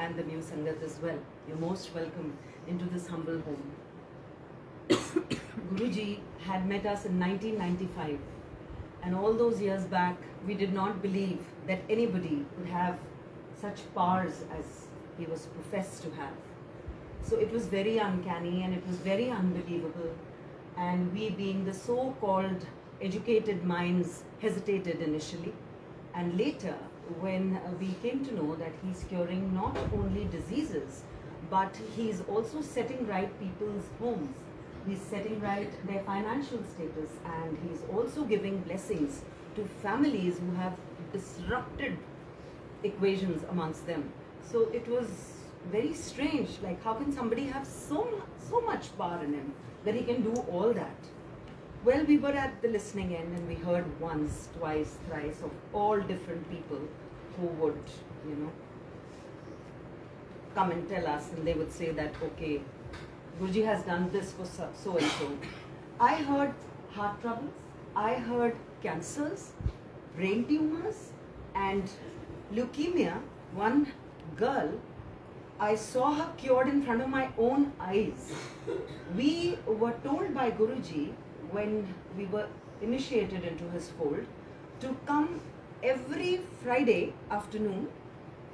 and the new Sangat as well. You're most welcome into this humble home. Guruji had met us in 1995, and all those years back, we did not believe that anybody could have such powers as he was professed to have. So it was very uncanny and it was very unbelievable. And we, being the so-called educated minds, hesitated initially. And later, when we came to know that he's curing not only diseases, but he's also setting right people's homes. He's setting right their financial status, and he's also giving blessings to families who have disrupted equations amongst them. So it was very strange, like how can somebody have so much power in him that he can do all that? Well, we were at the listening end and we heard once, twice, thrice of all different people who would, you know, come and tell us, and they would say that, okay, Guruji has done this for so and so. I heard heart troubles, I heard cancers, brain tumors, and leukemia. One girl, I saw her cured in front of my own eyes. We were told by Guruji when we were initiated into his fold to come every Friday afternoon,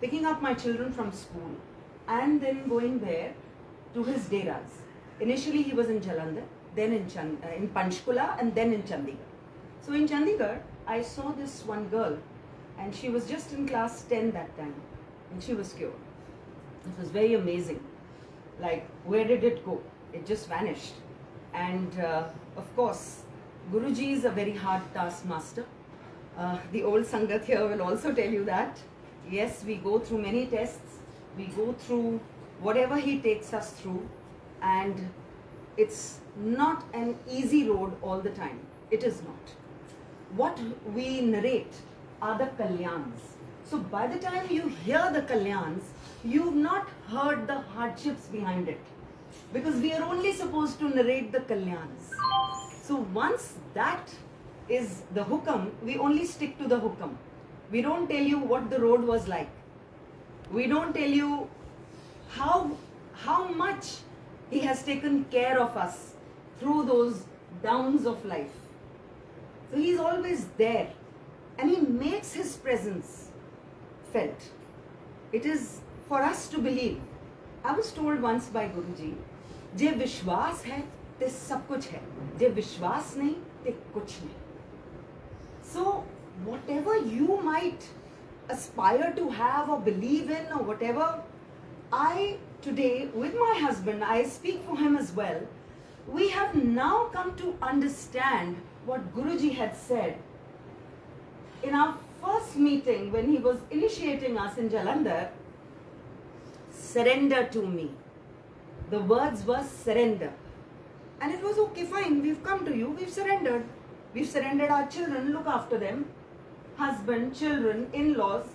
picking up my children from school and then going there to his deras. Initially he was in Jalandhar, then in Panchkula, and then in Chandigarh. So in Chandigarh, I saw this one girl, and she was just in class 10 that time, and she was cured. It was very amazing. Like, where did it go? It just vanished. And of course, Guruji is a very hard taskmaster. The old Sangat here will also tell you that. Yes, we go through many tests. We go through whatever he takes us through. And it's not an easy road all the time. It is not. What we narrate are the kalyans. So by the time you hear the kalyans, you've not heard the hardships behind it. Because we are only supposed to narrate the kalyans. So once that is the hukam, we only stick to the hukam. We don't tell you what the road was like. We don't tell you how much he has taken care of us through those downs of life. So he is always there, and he makes his presence felt. It is for us to believe. I was told once by Guruji, je vishwas hai, te sab kuch hai. Je vishwas nahi, te kuch nahi. So whatever you might aspire to have or believe in or whatever, I today with my husband, I speak for him as well, we have now come to understand what Guruji had said in our first meeting when he was initiating us in Jalandhar. Surrender to me. The words were surrender. And it was okay, fine, we've come to you, we've surrendered. We've surrendered our children, look after them. Husband, children, in-laws.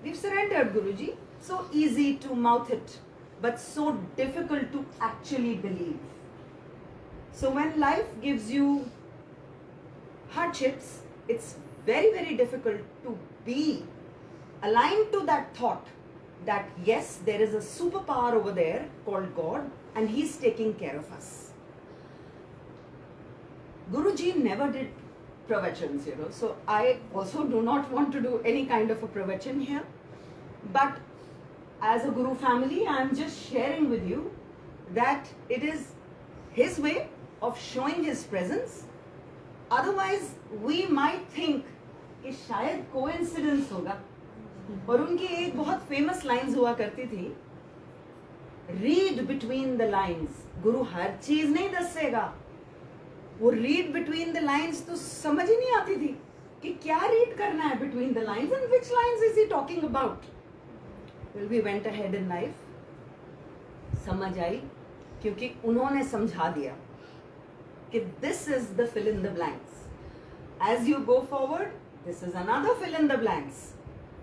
We've surrendered, Guruji. So easy to mouth it, but so difficult to actually believe. So when life gives you hardships, it's very, very difficult to be aligned to that thought that yes, there is a superpower over there called God, and he's taking care of us. Guruji never did pravachans, you know, so I also do not want to do any kind of a pravachan here. But as a Guru family, I am just sharing with you that it is his way of showing his presence. Otherwise, we might think कि शायद coincidence होगा. और उनकी एक बहुत famous lines हुआ करती थी, read between the lines. गुरु हर चीज नहीं दसेगा. वो read between the lines तो समझ ही नहीं आती थी कि क्या read करना है between the lines and which lines is he talking about. Well, we went ahead in life. समझ आई क्योंकि उन्होंने समझा दिया कि this is the fill in the blanks. As you go forward, this is another fill in the blanks.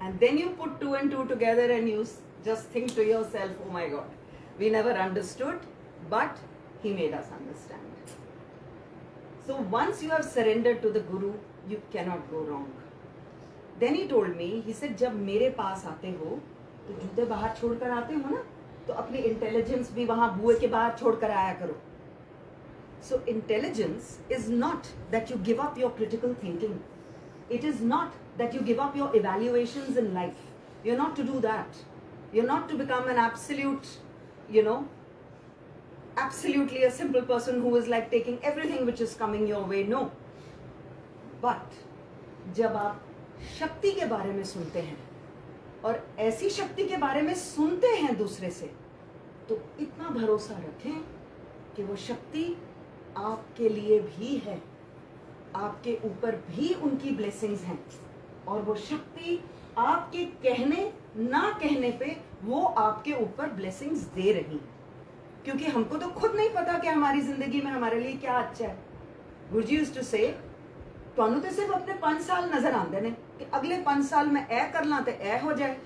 And then you put two and two together and you just think to yourself, oh my God, we never understood, but he made us understand. So once you have surrendered to the Guru, you cannot go wrong. Then he told me, he said, जब मेरे पास आते हो, तो जूते बाहर छोड़कर आते हो ना, तो अपनी इंटेलिजेंस भी वहां बुए के बाहर छोड़कर आया करो. So intelligence is not that you give up your critical thinking. It is not that you give up your evaluations in life. You're not to do that. You're not to become an absolute, absolutely a simple person who is like taking everything which is coming your way. No. But जब आप शक्ति के बारे में सुनते हैं और ऐसी शक्ति के बारे में सुनते हैं दूसरे से, तो इतना भरोसा रखें कि वो शक्ति आपके लिए भी है, आपके ऊपर भी उनकी ब्लेसिंग्स हैं, और वो शक्ति आपके कहने ना कहने पे वो आपके ऊपर ब्लेसिंग्स दे रही है. क्योंकि हमको तो खुद नहीं पता कि हमारी जिंदगी में हमारे लिए क्या अच्छा है. गुरुजी यूज्ड टू से, ਤੁਹਾਨੂੰ तो सिर्फ अपने 5 साल नजर आते हैं कि अगले 5 साल मैं ए कर ਲਾਂ ਤੇ ए हो जाए.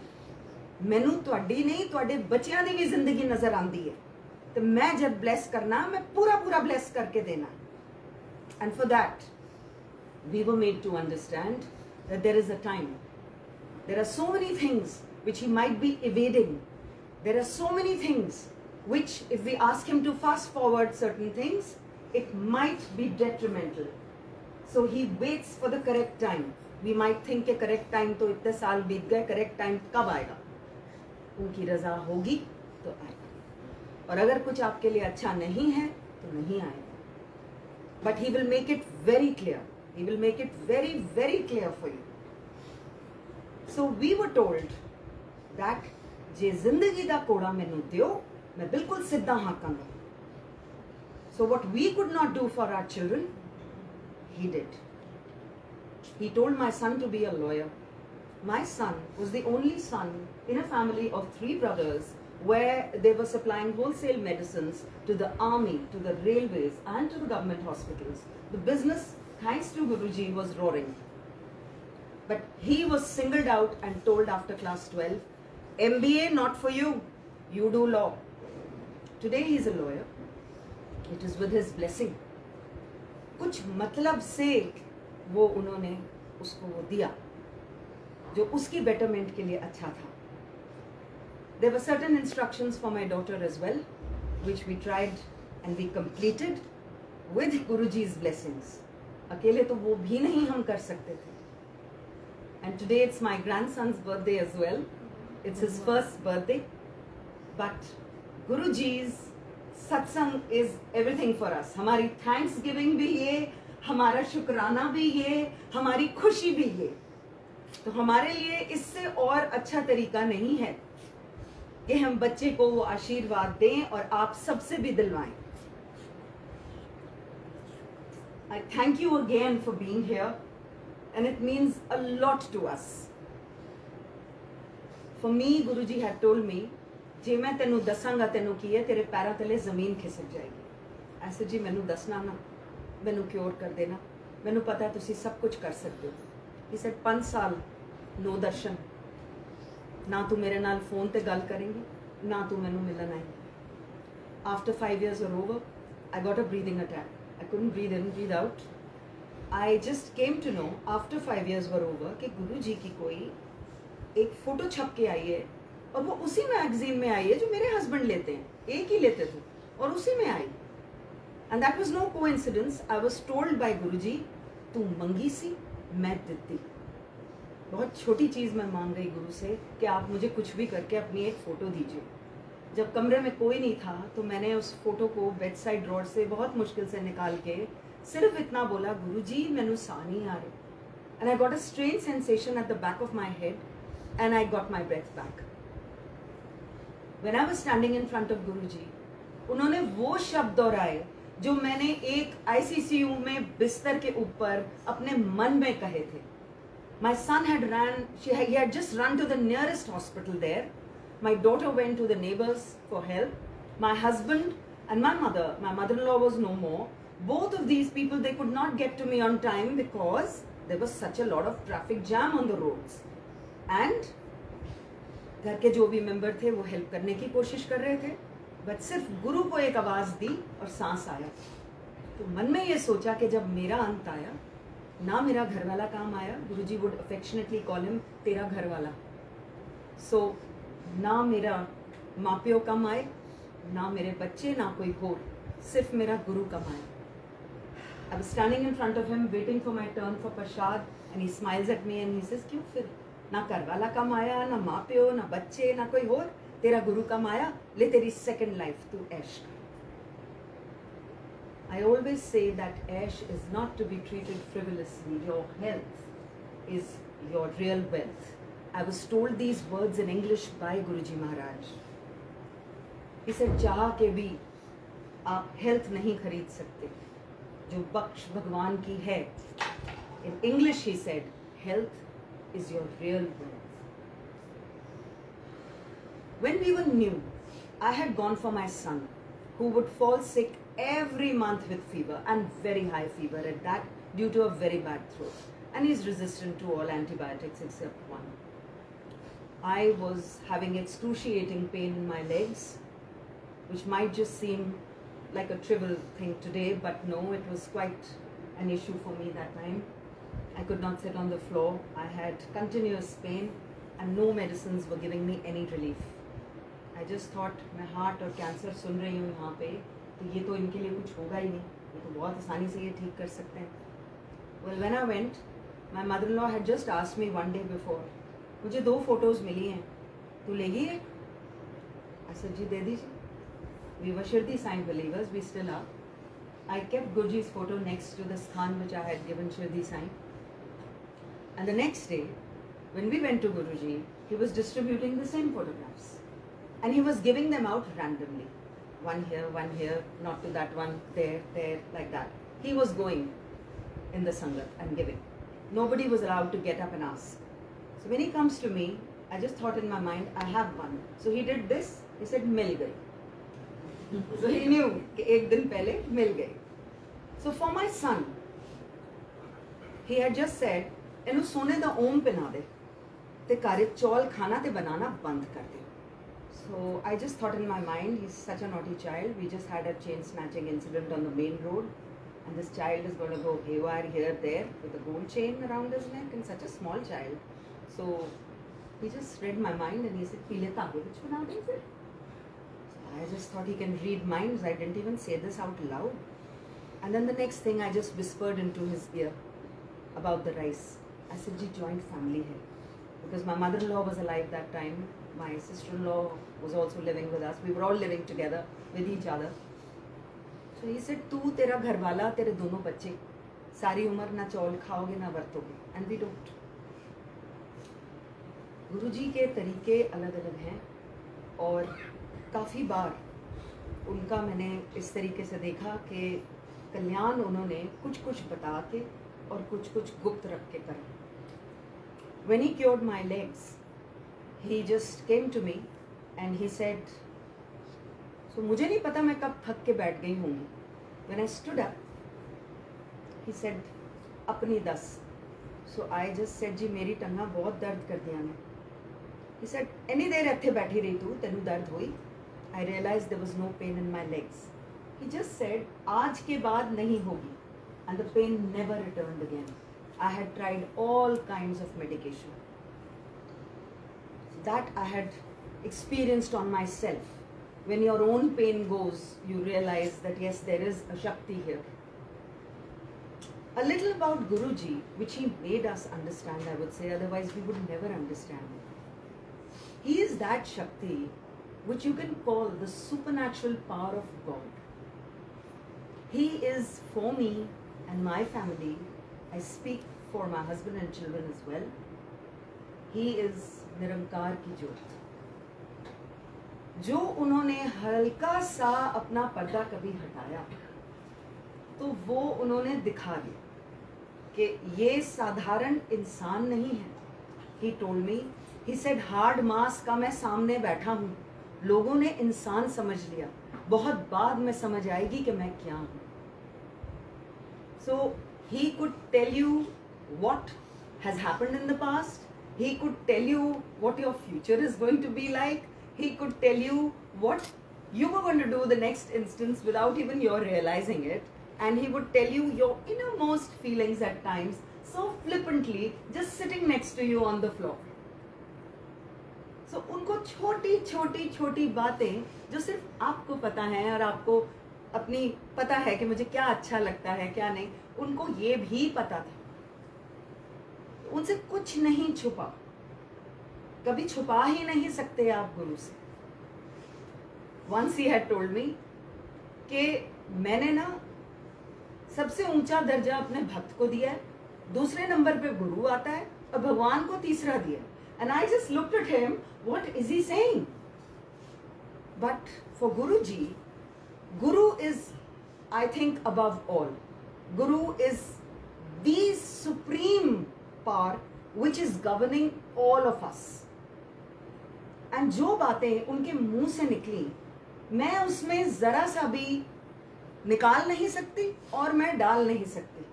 मैनू ਤੁਹਾਡੀ नहीं, ਤੁਹਾਡੇ ਬੱਚਿਆਂ ਦੀ भी जिंदगी नजर आती है. तो मैं जब ब्लेस करना, मैं पूरा पूरा ब्लेस करके देना. And for that we were made to understand that there is a time. There are so many things which he might be evading. There are so many things which, if we ask him to fast forward certain things, it might be detrimental. So he waits for the correct time. We might think के correct time तो इतने साल बीत गए, correct time कब आएगा? उनकी रजा होगी तो आएगा, और अगर कुछ आपके लिए अच्छा नहीं है तो नहीं आएगा. But he will make it very clear. He will make it very, very clear for you. So we were told that जे जिंदगी दा कोड़ा मैनू दियो, मैं बिल्कुल सीधा हाकांगा. So what we could not do for our children, he did. He told my son to be a lawyer. My son was the only son in a family of 3 brothers where they were supplying wholesale medicines to the army, to the railways, and to the government hospitals. The business, thanks to Guruji, was roaring. But he was singled out and told after class 12, MBA not for you, you do law. Today he is a lawyer. It is with his blessing. कुछ मतलब से वो उन्होंने उसको वो दिया जो उसकी betterment के लिए अच्छा था. There were certain instructions for my daughter as well, which we tried and we completed with Guruji's blessings. अकेले तो वो भी नहीं हम कर सकते थे. And today it's my grandson's birthday as well. It's his first birthday. But Guruji's satsang is everything for us. हमारी Thanksgiving भी ये, हमारा शुक्राना भी ये, हमारी खुशी भी ये. तो हमारे लिए इससे और अच्छा तरीका नहीं है कि हम बच्चे को वो आशीर्वाद दें और आप सबसे भी दिलवाएं. I thank you again for being here, and it means a lot to us. For me, Guruji had told me, जे मैं तेनू दसांगा तेनू की है, तेरे पैरों तले जमीन खिसक जाएगी. ऐसे जी मैनू दसना ना, मैनू क्योर कर देना, मैनू पता है तुसी सब कुछ कर सकते हो. He said 5 साल नो दर्शन, ना तू मेरे नाल फोन ते गल करेंगी, ना तू मैनू मिलन आएगी. After 5 years were over, I got a breathing attack. I couldn't breathe in, breathe out. I just came to know after 5 years were over कि गुरुजी की कोई एक फोटो छप के आई है और वो उसी मैगजीन में आई है जो मेरे हस्बैंड लेते हैं, एक ही लेते थे और उसी में आई. And that was no coincidence. I was told by गुरुजी, तू मंगी सी मैं देती. बहुत छोटी चीज़ मैं मांग रही गुरु से कि आप मुझे कुछ भी करके अपनी एक फ़ोटो दीजिए. जब कमरे में कोई नहीं था तो मैंने उस फोटो को बेड साइड ड्रॉर से बहुत मुश्किल से निकाल के सिर्फ इतना बोला, गुरुजी मैनू साह नहीं आ रही. And I got a strange sensation at the back of my head and I got my breath back. When I was standing in front of Guruji, उन्होंने वो शब्द दोहराए जो मैंने एक ICCU में बिस्तर के ऊपर अपने मन में कहे थे. My son had he had just run to the nearest hospital there. My daughter went to the neighbors for help. My husband and my mother-in-law was no more. Both of these people, they could not get to me on time because there was such a lot of traffic jam on the roads. And घर के जो भी member थे वो help करने की कोशिश कर रहे थे, बट सिर्फ गुरु को एक आवाज़ दी और सांस आया. तो मन में ये सोचा कि जब मेरा अंत आया ना मेरा घर वाला काम आया, गुरुजी would affectionately call him तेरा घर वाला. So ना मेरा माँ प्यो कमाए, ना मेरे बच्चे, ना कोई गोल, सिर्फ मेरा गुरु कमाए. I was standing in front of him waiting for my turn for prasad and he smiles at me and he says, क्यों फिर? ना करवाला कमाया, ना माँ प्यो, ना बच्चे, ना कोई और, तेरा गुरु कमाया, ले तेरी second life तू ऐश कर. I always say that ash is not to be treated frivolously. Your health is your real wealth. I was told these words in English by Guruji Maharaj. He said, चाह के भी आप health नहीं खरीद सकते, जो बख्श भगवान की है. In English he said, health is your real wealth. When we were new, I had gone for my son, who would fall sick every month with fever, and very high fever at that, due to a very bad throat. And he's resistant to all antibiotics except one. I was having excruciating pain in my legs, which might just seem like a trivial thing today, but no, it was quite an issue for me that time. I could not sit on the floor. I had continuous pain and no medicines were giving me any relief. I just thought, मैं heart और cancer सुन रही हूँ यहाँ पे, तो ये तो इनके लिए कुछ होगा ही नहीं, ये तो बहुत आसानी से ये ठीक कर सकते हैं. Well, when I went, my mother-in-law had just asked me one day before, मुझे 2 photos मिली हैं, तू लेगी एक? I said, जी दे दीजिए. We were Shirdi Sai believers, we still are. I kept Guruji's photo next to the sthan which I had given Shirdi Sai. And the next day, when we went to Guruji, he was distributing the same photographs. And he was giving them out randomly. One here, not to that one, there, like that. He was going in the Sangat and giving. Nobody was allowed to get up and ask. So when he comes to me, I just thought in my mind, I have one. So he did this, he said, mil gayi. So he knew, कि एक दिन पहले मिल गई. So for my son, he had just said, इन्हों सोने दा ओम पिना दे, ते कारे चौल खाना ते बनाना बंद कर दे. So I just thought in my mind, he's such a naughty child. We just had a chain snatching incident on the main road, and this child is going to go haywire here, there, with a gold chain around his neck, and such a small child. So he just read my mind and he said, पीले तांबे कुछ बना दे फिर. I just thought he can read minds. I didn't even say this out loud. And then the next thing, I just whispered into his ear about the rice. I said, ji, joint family hai. Because my mother-in-law was alive that time. My sister-in-law was also living with us. We were all living together with each other. So he said, tu tera ghar wala, tere dono bacche. Sari umar na chawl khaoge na vartoge. And we don't. Guruji के तरीके अलग-अलग हैं और काफ़ी बार उनका मैंने इस तरीके से देखा कि कल्याण उन्होंने कुछ बता के और कुछ गुप्त रख के करा. When he cured my legs, he just came to me and he said, so मुझे नहीं पता मैं कब थक के बैठ गई होंगी. When I stood up, he said, अपनी 10. So I just said, जी मेरी टंगा बहुत दर्द कर दिया ने. He said, any देर ਇੱਥੇ बैठी रही तू, तेनू दर्द हुई? I realized there was no pain in my legs. He just said, आज के बाद नहीं होगी. And the pain never returned again. I had tried all kinds of medication. That I had experienced on myself. When your own pain goes, you realize that yes, there is a Shakti here. A little about Guruji, which he made us understand, I would say, otherwise we would never understand. He is that Shakti which you can call the supernatural power of God. He is for me and my family. I speak for my husband and children as well. He is निरंकार की ज्योत. जो उन्होंने हल्का सा अपना पर्दा कभी हटाया, तो वो उन्होंने दिखा दिया कि ये साधारण इंसान नहीं है. He told me, he said, hard mask का मैं सामने बैठा हूँ. लोगों ने इंसान समझ लिया, बहुत बाद में समझ आएगी कि मैं क्या हूँ. So he could tell you what has happened in the past. He could tell you what your future is going to be like. He could tell you what you were going to do the next instance without even your realizing it. And he would tell you your innermost feelings at times so flippantly, just sitting next to you on the floor. So उनको छोटी छोटी छोटी बातें जो सिर्फ आपको पता है और आपको अपनी पता है कि मुझे क्या अच्छा लगता है क्या नहीं, उनको ये भी पता था। उनसे कुछ नहीं छुपा, कभी छुपा ही नहीं सकते आप गुरु से। Once he had told me कि मैंने ना सबसे ऊंचा दर्जा अपने भक्त को दिया है, दूसरे नंबर पे गुरु आता है और भगवान को तीसरा दिया। And I just looked at him, what is he saying? But for Guruji, Guru is, I think, above all. Guru is the supreme power which is governing all of us. And जो बातें उनके मुंह से निकली, मैं उसमें जरा सा भी निकाल नहीं सकती और मैं डाल नहीं सकती,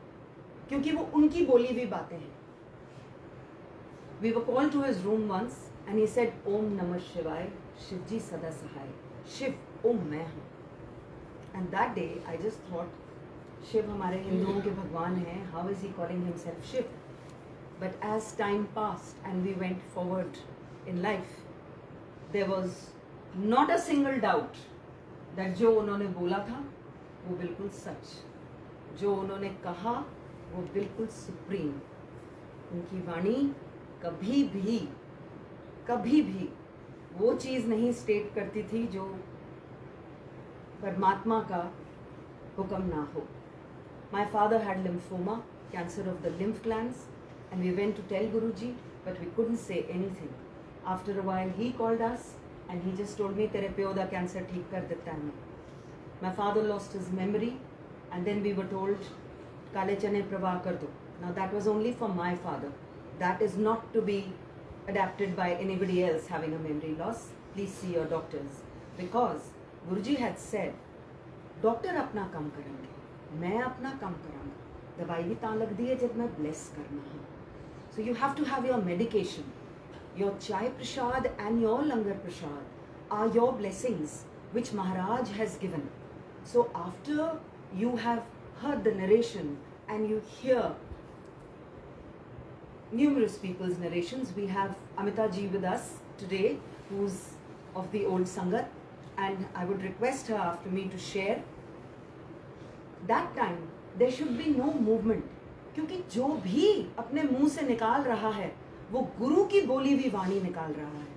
क्योंकि वो उनकी बोली हुई बातें हैं। We were called to his room once and he said, Om Namah Shivaya, Shiv जी सदा सहाय, शिव ओम मैं हूँ। And that day I just thought, Shiv हमारे हिंदुओं के भगवान हैं, how is he calling himself Shiv? But as time passed and we went forward in life, there was not a single doubt that जो उन्होंने बोला था वो बिल्कुल सच, जो उन्होंने कहा वो बिल्कुल सुप्रीम। उनकी वाणी कभी भी वो चीज़ नहीं स्टेट करती थी जो परमात्मा का हुक्म ना हो। My father had lymphoma, cancer of the lymph glands, and we went to tell Guruji, but we couldn't say anything. After a while he called us and he just told me, तेरे प्यो दा cancer ठीक कर देता है मैं। My father lost his memory and then we were told, काले चने प्रवाह कर दो। Now that was only for my father. That is not to be adapted by anybody else having a memory loss. Please see your doctors. Because Guruji had said, doctor अपना काम करेंगे, मैं अपना काम करूँगा, दवाई भी तां लगती है जब मैं ब्लेस करना है। So you have to have your medication. Your chai prasad and your langar prasad are your blessings which Maharaj has given. So after you have heard the narration and you hear numerous people's narrations, we have Amita ji with us today, who's of the old Sangat, and I would request her after me to share. That time there should be no movement, क्योंकि जो भी अपने मुंह से निकाल रहा है वो गुरु की बोली हुई वाणी निकाल रहा है.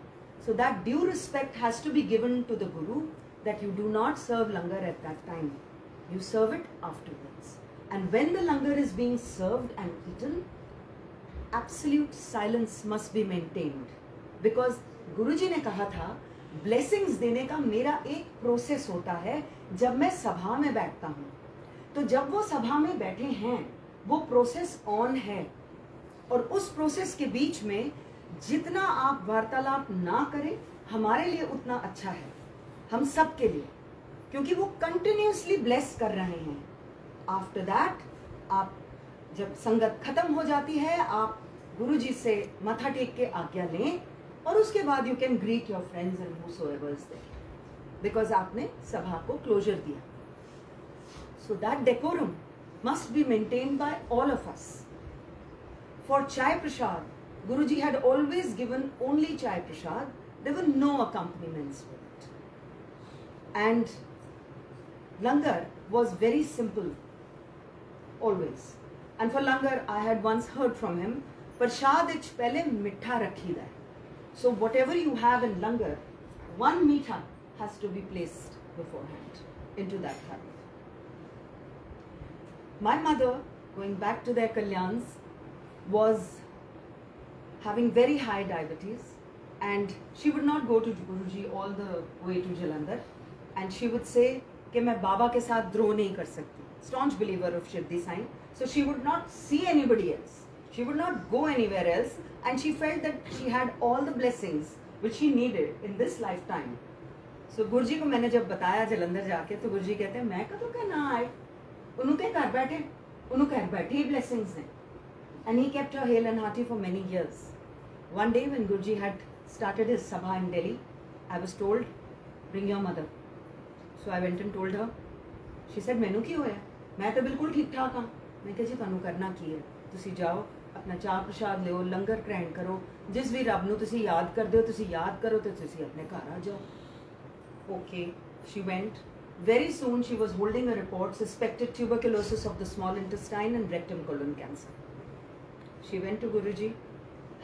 So that due respect has to be given to the Guru, that you do not serve langar at that time. You serve it afterwards. And when the langar is being served and eaten, absolute silence must be maintained. Because Guruji ने कहा था, blessings देने का मेरा एक process होता है जब मैं सभा में बैठता हूँ. तो जब वो सभा में बैठे हैं, वो प्रोसेस ऑन है. और उस प्रोसेस के बीच में जितना आप वार्तालाप ना करें, हमारे लिए उतना अच्छा है, हम सब के लिए, क्योंकि वो कंटिन्यूसली ब्लेस कर रहे हैं. आफ्टर दैट आप जब संगत खत्म हो जाती है, आप गुरुजी से माथा टेक के आज्ञा लें और उसके बाद you can greet your friends and whosoever is there, because आपने सभा को क्लोजर दिया. So that decorum must be maintained by all of us. For Chai Prasad, Guruji had always given only Chai Prasad. There were no accompaniments with it. And Langar was very simple, always. And for Langar, I had once heard from him, Prasad ich pehle mitha rakhi da hai. So whatever you have in Langar, one mitha has to be placed beforehand into that thali. My mother, going back to their kalyans, was having very high diabetes, and she would not go to Guruji all the way to Jalandhar, and she would say कि मैं बाबा के साथ द्रोह नहीं कर सकती. Staunch believer of Shirdhi Sai, so she would not see anybody else. She would not go anywhere else, and she felt that she had all the blessings which she needed in this lifetime. So Guruji को मैंने जब बताया जलंधर जाके, तो गुरुजी कहते हैं मैं कदों के ना आए, उनके घर बैठे ही blessings हैं. And he kept her hale and hearty for many years. One day when Guruji had started his sabha in Delhi, I was told, bring your mother. So I went and told her. She said, मैनू की होया? मैं तो बिल्कुल ठीक ठाक हाँ. मैं कहा जी तुहानू करना की है, तुसी जाओ अपना चाह प्रसाद लियो, लंगर ग्रहण करो, जिस भी रब नूं तुसीं याद करदे हो तुसीं याद करो तो तुसीं अपने घर आ जाओ। Okay, she went. Very soon she was holding a report, suspected tuberculosis of the small intestine and rectum colon cancer. She went to Guruji,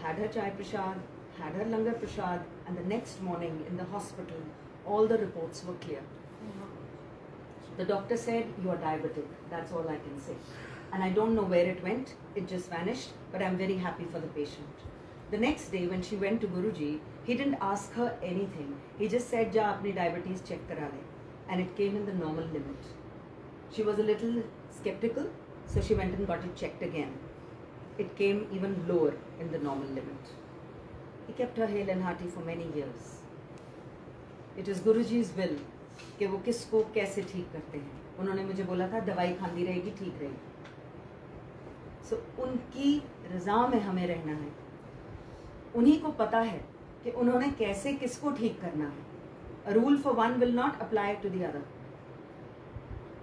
had her chai prasad, had her langar prasad, and the next morning in the hospital, all the reports were clear. The doctor said, you are diabetic. That's all I can say. And I don't know where it went. It just vanished, but I'm very happy for the patient. The next day when she went to Guruji, he didn't ask her anything. He just said, ja apni diabetes check kara le. And it came in the normal limit. She was a little skeptical, so she went and got it checked again. It came even lower in the normal limit. He kept her hale and hearty for many years. It is Guruji's will कि वो किसको कैसे ठीक करते हैं. उन्होंने मुझे बोला था दवाई खाती रहेगी ठीक रहेगी. So उनकी रज़ा में हमें रहना है. उन्हीं को पता है कि उन्होंने कैसे किसको ठीक करना है. A rule for one will not apply to the other.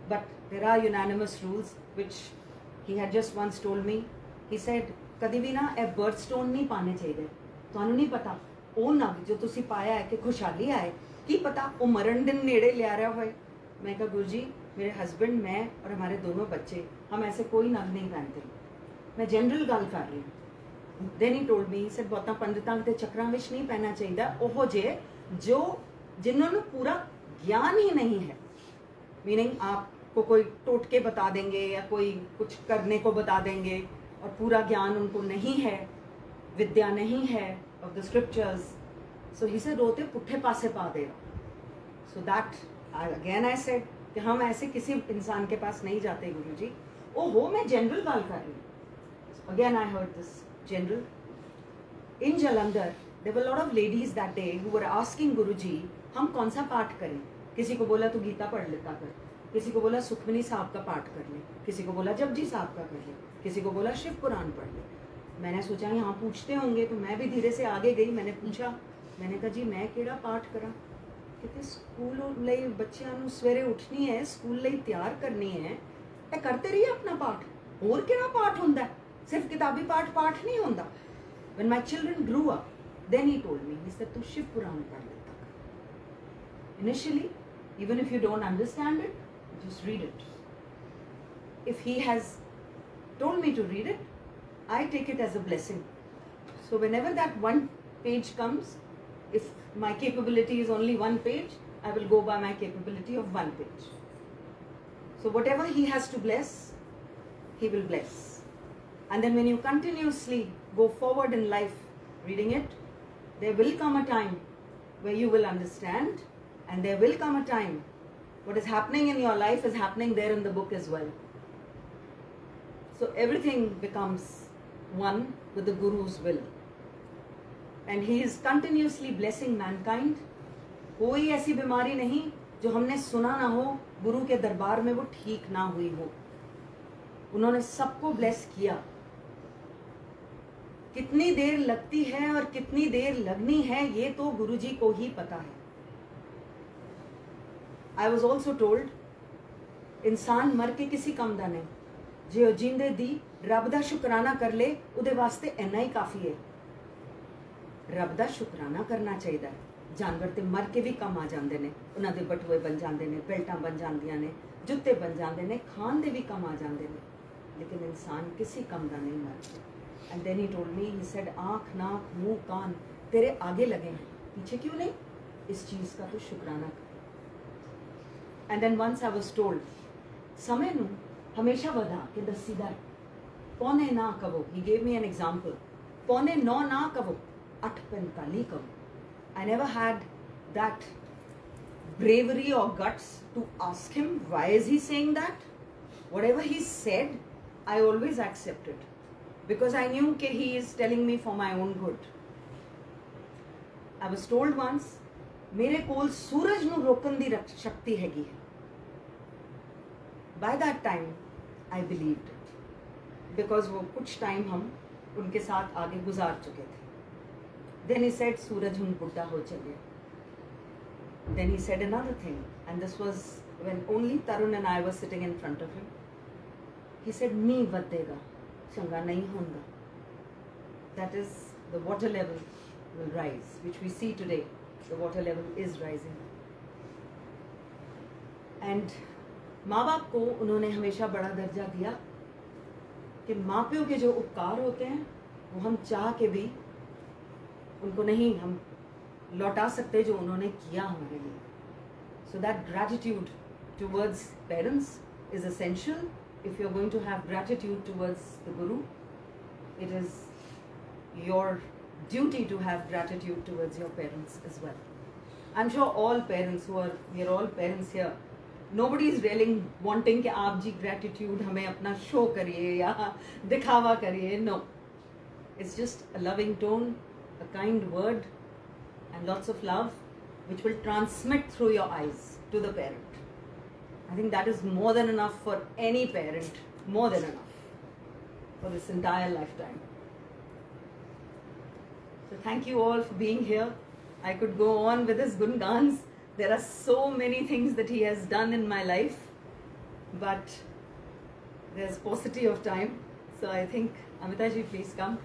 But there are unanimous rules which he had just once told me. He said, कदी भी ना ए birthstone नहीं पाने चाहिए. ਤੁਹਾਨੂੰ नहीं पता ਉਹ ਨਗ जो तुसी पाया है कि खुशहाली आए की पता वो मरण दिन नेड़े ले आ रहा होए. मैं कहा गुरु जी मेरे हस्बैंड मैं और हमारे दोनों बच्चे हम ऐसे कोई नग नहीं पहनते. मैं जनरल गल कर रही हूँ. Then he told me, he said बहुता पंडितां दे चक्रां विच नहीं पहनना चाहिए. ओहो जे जो जिन्होंने पूरा ज्ञान ही नहीं है. मीनिंग आपको कोई टोटके बता देंगे या कोई कुछ करने को बता देंगे और पूरा ज्ञान उनको नहीं है, विद्या नहीं है of the scriptures. So he said रोते पुट्ठे पासे पा देगा. So that again I said कि हम ऐसे किसी इंसान के पास नहीं जाते गुरुजी. ओहो मैं जनरल गल कर रही हूँ. Again I heard this general. In Jalandhar there were a lot of ladies that day who were asking Guruji हम कौन सा पाठ करें. किसी को बोला तो गीता पढ़ लेता कर, किसी को बोला सुखमनी साहब का पाठ कर ले, किसी को बोला जपजी साहब का कर ले, किसी को बोला शिव पुराण पढ़ ले. मैंने सोचा यहाँ पूछते होंगे तो मैं भी धीरे से आगे गई. मैंने पूछा, मैंने कहा जी मैं केड़ा पाठ करा. कहते स्कूल ਲਈ ਬੱਚਿਆਂ ਨੂੰ ਸਵੇਰੇ ਉੱਠਣੀ ਹੈ, ਸਕੂਲ ਲਈ ਤਿਆਰ ਕਰਨੀ ਹੈ, ਇਹ करते रहिए अपना पाठ. ਹੋਰ ਕਿਹੜਾ ਪਾਠ ਹੁੰਦਾ, सिर्फ किताबी पाठ नहीं होता. When my children grew up, then he told me, he said तू शिव पुराण पढ़ लेता. Initially, even if you don't understand it, just read it. If he has told me to read it, I take it as a blessing. So whenever that one page comes, if my capability is only one page, I will go by my capability of one page. So whatever he has to bless, he will bless. And then when you continuously go forward in life reading it, there will come a time where you will understand, and there will come a time what is happening in your life is happening there in the book as well. So everything becomes one with the Guru's will. And he is continuously blessing mankind. कोई ऐसी बीमारी नहीं जो हमने सुना ना हो, गुरु के दरबार में वो ठीक ना हुई हो. उन्होंने सबको ब्लेस किया. कितनी देर लगती है और कितनी देर लगनी है ये तो गुरुजी को ही पता है. I was also told, इंसान मर के किसी कम दा नहीं. जे जिंदे दी रब दा शुकराना कर ले उदे वास्ते इन्ना ही काफ़ी है. रब दा शुकराना करना चाहिए. जानवर ते मर के भी कम आ जाते हैं, उन्होंने बटुए बन जाते हैं, बेल्टां बन जांदियां ने, जुत्ते बन जाते हैं, खान दे भी कम आ जाते हैं, लेकिन इंसान किसी कम दा नहीं मरता. And then he told me, he said आँख नाक मुँह कान तेरे आगे लगे हैं, पीछे क्यों नहीं. इस चीज़ का तो शुकराना कर. And then once I was told, समय नूं हमेशा वधा के दसीदा है. पौने ना कवो. He gave me an example. पौने 9 ना कवो, 8:45 कवो. I never had that bravery or guts to ask him why is he saying that. Whatever he said, I always accepted because I knew that he is telling me for my own good. I was told once, मेरे कोल सूरज नूं रोकन दी शक्ति हैगी है. By that time, I believed it because वो कुछ time हम उनके साथ आगे गुजार चुके थे. Then he said, सूरज हुन बुढ़ा हो चले. Then he said another thing, and this was when only Tarun and I were sitting in front of him. He said, मींह वधेगा, चंगा नहीं होंदा. that is the water level will rise, which we see today. The water level is rising. And माँ बाप को उन्होंने हमेशा बड़ा दर्जा दिया कि माँ प्यो के जो उपकार होते हैं वो हम चाह के भी उनको नहीं हम लौटा सकते जो उन्होंने किया हमारे लिए. So that gratitude towards parents is essential. If you're going to have gratitude towards the Guru, it is your duty to have gratitude towards your parents as well. I'm sure all parents we are all parents here. Nobody is really wanting कि आप जी gratitude हमें अपना show करिए या दिखावा करिए. No, it's just a loving tone, a kind word, and lots of love, which will transmit through your eyes to the parent. I think that is more than enough for any parent, more than enough for this entire lifetime. So thank you all for being here. I could go on with his gungans. There are so many things that he has done in my life, but there's paucity of time. So I think, Amita ji, please come.